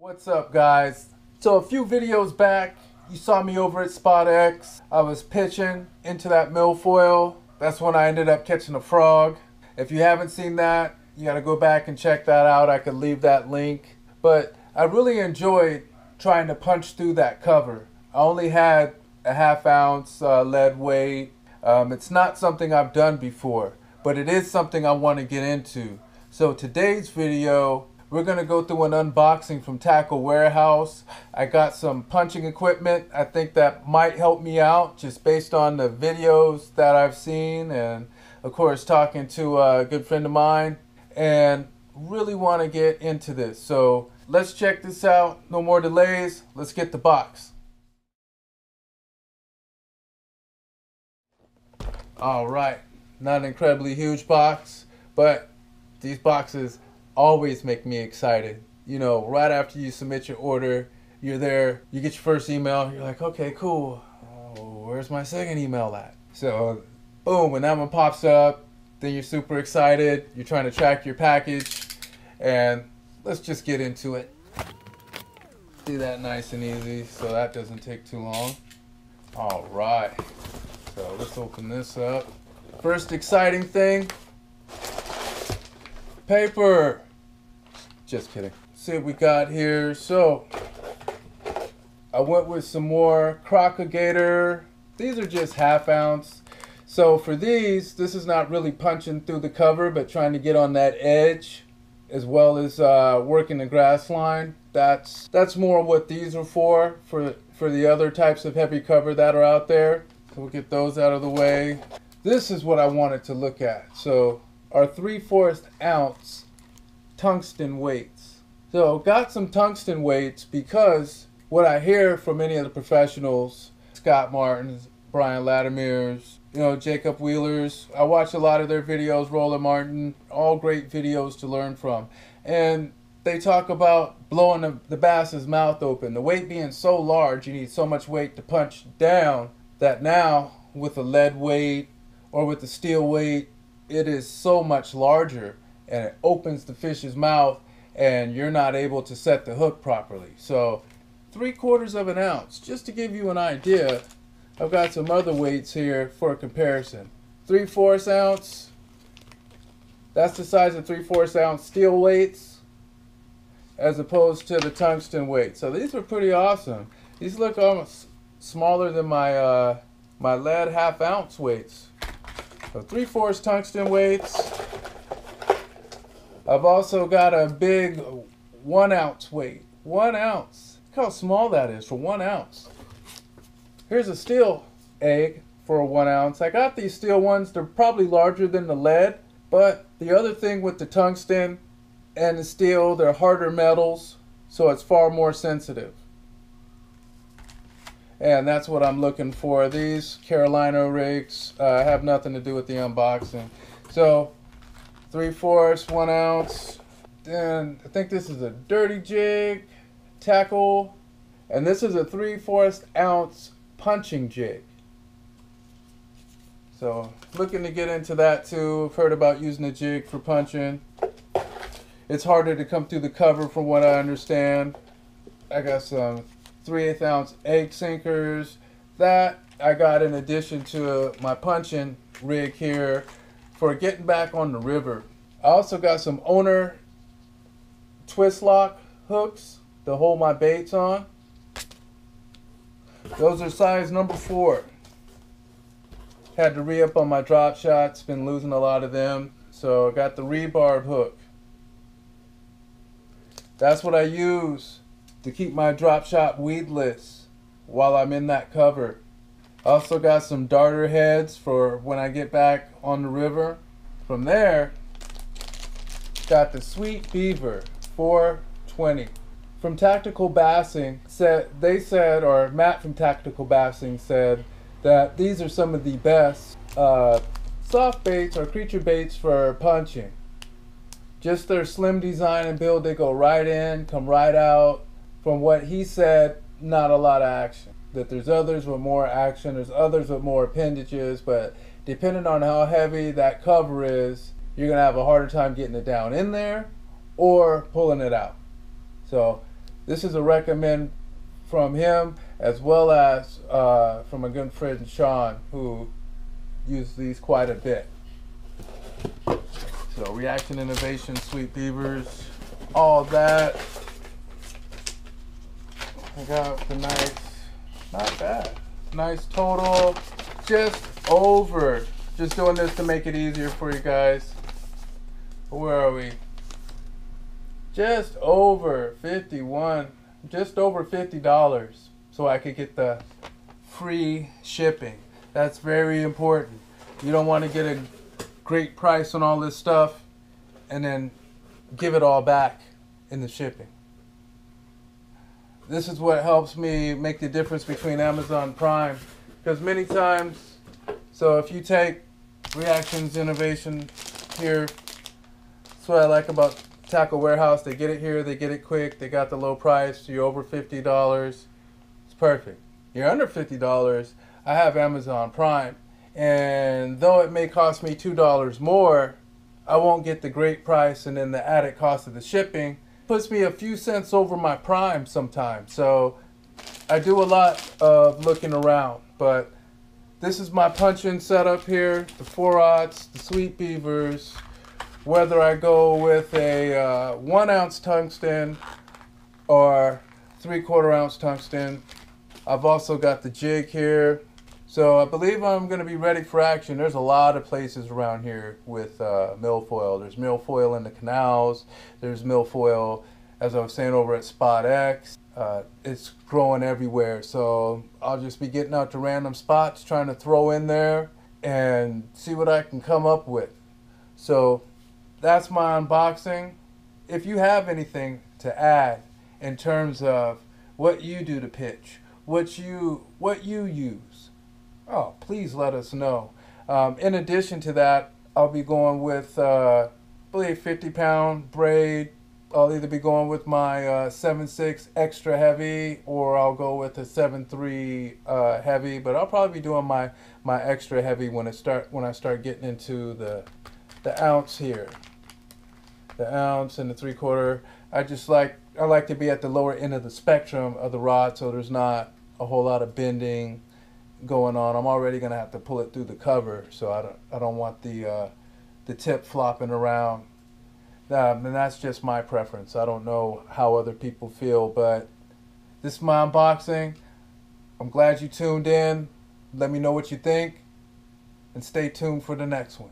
What's up, guys? So a few videos back, you saw me over at Spot X. I was pitching into that milfoil. That's when I ended up catching a frog. If you haven't seen that, you gotta go back and check that out. I could leave that link. But I really enjoyed trying to punch through that cover. I only had a ½ ounce lead weight. It's not something I've done before, but it is something I want to get into. So today's video, we're going to go through an unboxing from Tackle Warehouse. I got some punching equipment. I think that might help me out just based on the videos that I've seen, and of course talking to a good friend of mine, and really want to get into this. So let's check this out. No more delays. Let's get the box. All right, not an incredibly huge box, but these boxes always make me excited. You know, right after you submit your order, you're there, you get your first email, you're like, okay, cool. Oh, where's my second email at? So, boom, when that one pops up, then you're super excited. You're trying to track your package, and let's just get into it. Do that nice and easy, so that doesn't take too long. All right. So let's open this up. First exciting thing, paper. Just kidding. See what we got here. So I went with some more Crocagator. These are just ½ ounce. So for these, this is not really punching through the cover, but trying to get on that edge, as well as working the grass line. That's more what these are for the other types of heavy cover that are out there. So we'll get those out of the way. This is what I wanted to look at. So our 3/4 ounce tungsten weights. So got some tungsten weights because what I hear from many of the professionals, Scott Martins, Brian Latimer's, you know, Jacob Wheeler's, I watch a lot of their videos, Roland Martin, all great videos to learn from. And they talk about blowing the bass's mouth open. The weight being so large, you need so much weight to punch down, that now with a lead weight or with the steel weight, it is so much larger and it opens the fish's mouth and you're not able to set the hook properly. So 3/4 ounce, just to give you an idea. I've got some other weights here for a comparison. 3/4 ounce, that's the size of 3/4 ounce steel weights as opposed to the tungsten weight. So these are pretty awesome. These look almost smaller than my my lead ½ ounce weights. So 3/4 tungsten weights. I've also got a big 1 ounce weight. 1 ounce. Look how small that is for 1 ounce. Here's a steel egg for a 1 ounce. I got these steel ones. They're probably larger than the lead, but the other thing with the tungsten and the steel, they're harder metals, so it's far more sensitive. And that's what I'm looking for. These Carolina rigs have nothing to do with the unboxing. So 3/4, 1 ounce. Then I think this is a dirty jig, tackle, and this is a 3/4 ounce punching jig. So looking to get into that too. I've heard about using a jig for punching. It's harder to come through the cover from what I understand. I got some 3/8 ounce egg sinkers. That I got in addition to my punching rig here for getting back on the river. I also got some owner twist lock hooks to hold my baits on. Those are size number 4. Had to re-up on my drop shots, been losing a lot of them. So I got the rebarb hook. That's what I use to keep my drop shot weedless while I'm in that cover. Also got some darter heads for when I get back on the river. From there, got the Sweet Beaver 420 from Tactical Bassing. Matt from Tactical Bassing said that these are some of the best soft baits or creature baits for punching. Just their slim design and build, they go right in, come right out. From what he said, not a lot of action. That there's others with more action, there's others with more appendages, but depending on how heavy that cover is, you're gonna have a harder time getting it down in there or pulling it out. So This is a recommend from him, as well as from a good friend Sean, who uses these quite a bit. So Reaction Innovation, Sweet Beavers, all that. I got the nice, not bad, nice total, just doing this to make it easier for you guys. Where are we? Just over 51, just over $50, so I could get the free shipping. That's very important. You don't want to get a great price on all this stuff and then give it all back in the shipping. This is what helps me make the difference between Amazon Prime, because many times, so if you take Reactions Innovation here, that's what I like about Tackle Warehouse. They get it here, they get it quick, they got the low price. You're over $50, it's perfect. You're under $50, I have Amazon Prime, and though it may cost me $2 more, I won't get the great price, and then the added cost of the shipping puts me a few cents over my Prime sometimes. So I do a lot of looking around, but this is my punch-in setup here, the 4/0, the Sweet Beavers, whether I go with a 1 ounce tungsten or 3/4 ounce tungsten. I've also got the jig here. So I believe I'm going to be ready for action. There's a lot of places around here with milfoil. There's milfoil in the canals. There's milfoil, as I was saying, over at Spot X. It's growing everywhere. So I'll just be getting out to random spots, trying to throw in there and see what I can come up with. So that's my unboxing. If you have anything to add in terms of what you do to pitch, what you use, oh, please let us know. In addition to that, I'll be going with, I believe, 50-pound braid. I'll either be going with my 7.6 extra heavy, or I'll go with a 7.3 heavy. But I'll probably be doing my extra heavy when I start getting into the ounce here, the ounce and the 3/4. I like to be at the lower end of the spectrum of the rod, so there's not a whole lot of bending going on. I'm already gonna have to pull it through the cover, so I don't want the tip flopping around. And that's just my preference. I don't know how other people feel, but this is my unboxing. I'm glad you tuned in. Let me know what you think, and stay tuned for the next one.